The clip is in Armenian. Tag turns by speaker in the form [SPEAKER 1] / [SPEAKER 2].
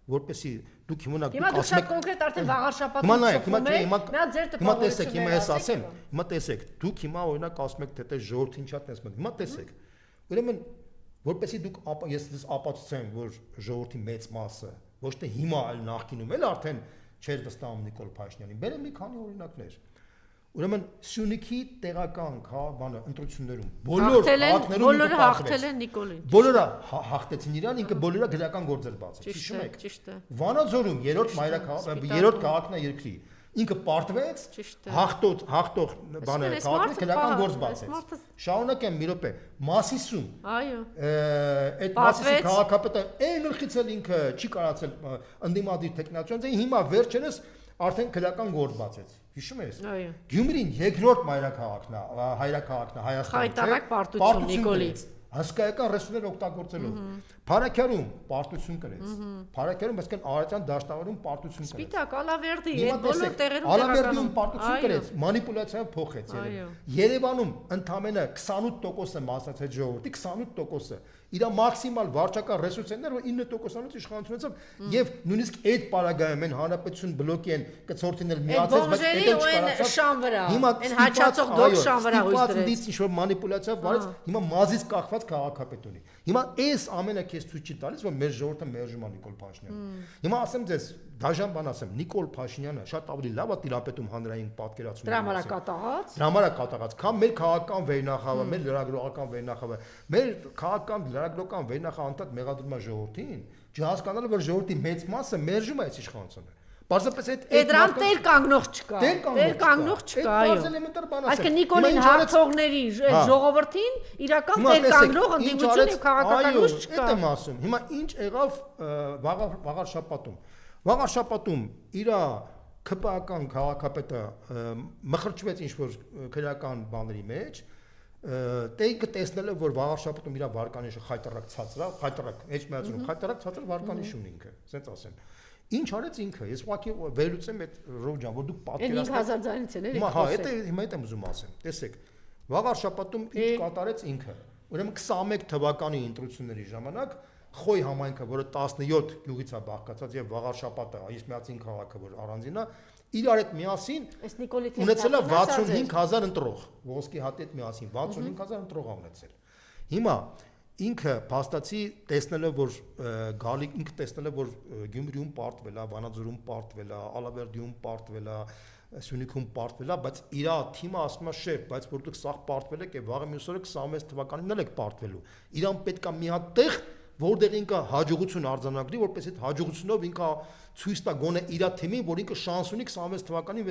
[SPEAKER 1] որպեսզի դուք հիմա
[SPEAKER 2] Հիմա դուք շատ կոնկրետ արդեն վաղար շաբաթ
[SPEAKER 1] հիմա տեսեք, դուք հիմա օրինակ ասում եք թե ժողովրդին շատ ես մտ։ Հիմա տեսեք։ Ուրեմն որպեսզի դուք ես ապացուցեմ, որ ժողովրդի մեծ մասը ոչ թե հիմա, այլ նախկինում էլ արդեն չէր վստահում Նիկոլ Փաշինյանին։ Բերեմ մի քանի օրինակներ։ Ուրեմն Սյունիքի տեղական բանը ընտրություններում
[SPEAKER 2] բոլորը հաղթել են Նիկոլին։
[SPEAKER 1] Բոլորը հաղթեցին իրան, ինքը բոլորը գրական գործեր բացեց։ Հիշում եք։
[SPEAKER 2] Ճիշտ է։
[SPEAKER 1] Վանաձորում երրորդ քաղաքն է երկրի։ Ինքը պարտվեց, հաղթող բանը քաղաքը գրական գործ բացեց։ Շարունակեմ մի րոպե։ Մասիսում։
[SPEAKER 2] Այո։
[SPEAKER 1] Այդ Մասիսի քաղաքապետը այն գլխից էլ ինքը չի կարացել ընդդիմադիր տեխնացիոն, հիմա վերջերս արդեն քրական գործ բացեց։ Հիշում ես։
[SPEAKER 2] Այո։
[SPEAKER 1] Գյումրին երկրորդ մայրաքաղաքն է, հայրաքաղաքն է Հայաստանում։
[SPEAKER 2] Խայտարակ պարտություն Նիկոլից։
[SPEAKER 1] Հսկայական ռեսուրսներ օգտագործելով։ Փարաքյարում պարտություն կրեց։ Փարաքյարում այսինքն Արարատյան դաշտավարում պարտություն կրեց։
[SPEAKER 2] Սպիտակ Ալավերդի այդ բոլոր տեղերում
[SPEAKER 1] Ալավերդիում պարտություն կրեց, մանիպուլյացիայով փոխեց Երևանում ընդամենը 28% է մասնացած ժողովրդի, 28%-ը իր մաքսիմալ վարչական ռեսուրսներն որ 9%-անոց իշխանություն ունեցավ եւ նույնիսկ այդ պարագայում են հանրապետություն բլոկի են կցորդինել միացած
[SPEAKER 2] բայց այդ են շան վրա այն հաճացող դոք շան վրա հույս դրեց
[SPEAKER 1] ինչ որ մանիպուլյացիա վարեց հիմա մազից կախված քաղաքապետ ունի հիմա այս ամենը քեզ ցույց չի տալիս որ մեր ժողովուրդը մերժում է Նիկոլ Փաշինյանին հիմա ասեմ ձեզ դաժան բան ասեմ Նիկոլ Փաշինյանը շատ ավելի լավ է տիրապետում հանրային պատկերացումների
[SPEAKER 2] դրամարակատաղած
[SPEAKER 1] քան մեր քաղաքական վերնախավը մեր լրագրողական վերնախավը մեր քաղաքական լրագրողական վերնախավը անդադ մեղադրում է ժողովրդին չհասկանալը որ ժողովրդի մեծ մասը մերժում է այս իշխանությունը Պարզապես
[SPEAKER 2] այդ դրան տեր կանգնող չկա այո այսինքն Նիկոլին հաղթողների ժողովրդին իրական տեր կանգնող ընդդիմություն եւ քաղաքական ուժ չկա
[SPEAKER 1] Այդ եմ ասում հիմա ինչ եղավ վաղար շաբաթում իր ԿՊԱ-ական քաղաքապետը մխրճվեց ինչ որ քրեական բաների մեջ տեյքը տեսնել որ վաղար շաբաթում իր վարկանիշը խայտարակ ցածր վարկանիշ ունի ինքը ասենց ասեմ Ինչ արեց ինքը ես ուղղակի վերլուծեմ այդ Ռոջան որ դուք
[SPEAKER 2] պատկերացնեք 5000-անից էլ
[SPEAKER 1] Հիմա այդ հիմա այդ եմ ուզում ասեմ տեսեք վաղար շաբաթում ինչ կատարեց ինքը ուրեմն 21 թվականի ընտրությունների ժամանակ Խոյ համայնքը որը 17 գյուղից է բաղկացած եւ վաղար շաբաթը Իսմեածին քաղաքը որ առանձին է իրար հետ միասին ունեցել է 65000 ընտրող ոսկի հատի հետ միասին 65000 ընտրող ունեցել Հիմա Ինքը փաստացի տեսնելով որ գալիք ինքը տեսնելով որ Գյումրիում պարտվել է, Վանաձորում պարտվել է, Ալավերդիում պարտվել է, Սյունիքում պարտվել է, բայց իր թիմը ասում է շեֆ, բայց որ դուք սաղ պարտվել եք եւ վաղը մյուս օրը 26 թվականին էլ եք պարտվելու։ Իրան պետք է մի հատ տեղ, որտեղ ինքը հաջողություն արձանագրի, որպես այդ հաջողությունով ինքը ցույց տա գոնե իր թիմին, որ ինքը շանս ունի 26 թվականին